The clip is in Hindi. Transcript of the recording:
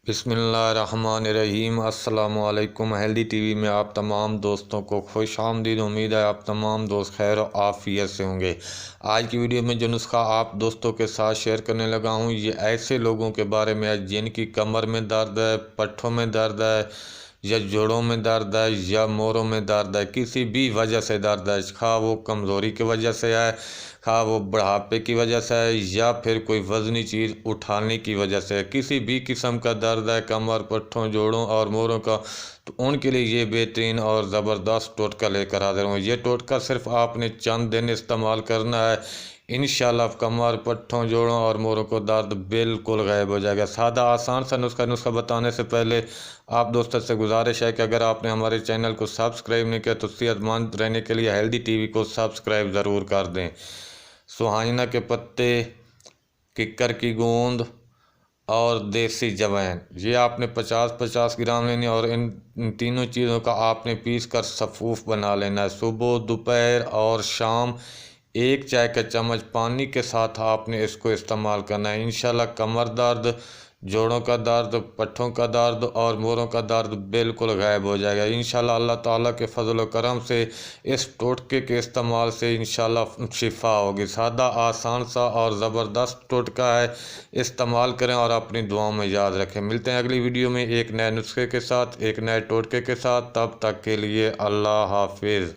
बिस्मिल्लाहिर्रहमानिर्रहीम। अस्सलामुअलैकुम। हेल्दी टीवी में आप तमाम दोस्तों को खुश आमदीद। उम्मीद है आप तमाम दोस्त खैर और आफियत से होंगे। आज की वीडियो में जो नुस्खा आप दोस्तों के साथ शेयर करने लगा हूँ, ये ऐसे लोगों के बारे में है जिनकी कमर में दर्द है, पट्ठों में दर्द है, या जोड़ों में दर्द है, या मोरों में दर्द है। किसी भी वजह से दर्द है, खा वो कमज़ोरी की वजह से है, खा वो बुढ़ापे की वजह से है, या फिर कोई वज़नी चीज़ उठाने की वजह से है। किसी भी किस्म का दर्द है कमर, पट्ठों, जोड़ों और मोरों का, तो उनके लिए ये बेहतरीन और ज़बरदस्त टोटका लेकर हाजिर हूँ। ये टोटका सिर्फ आपने चंद दिन इस्तेमाल करना है, इंशाल्लाह कमर, पट्ठों, जोड़ों और मोरों को दर्द बिल्कुल गायब हो जाएगा। सादा आसान सा नुस्खा बताने से पहले आप दोस्तों से गुजारिश है कि अगर आपने हमारे चैनल को सब्सक्राइब नहीं किया तो सेहतमंद रहने के लिए हेल्दी टीवी को सब्सक्राइब ज़रूर कर दें। सुहाइना के पत्ते, किक्कर की गूंद और देसी जवैन, ये आपने 50-50 ग्राम लेनी और इन तीनों चीज़ों का आपने पीस कर सफ़ूफ बना लेना है। सुबह, दोपहर और शाम 1 चाय का चम्मच पानी के साथ आपने इसको इस्तेमाल करना है। इंशाल्लाह कमर दर्द, जोड़ों का दर्द, पट्ठों का दर्द और मोरों का दर्द बिल्कुल गायब हो जाएगा इंशाल्लाह। अल्लाह ताला के फजल व करम से इस टोटके के इस्तेमाल से इंशाल्लाह शिफा होगी। सादा, आसान सा और ज़बरदस्त टोटका है, इस्तेमाल करें और अपनी दुआओं में याद रखें। मिलते हैं अगली वीडियो में एक नए नुस्खे के साथ, एक नए टोटके के साथ। तब तक के लिए अल्लाह हाफिज़।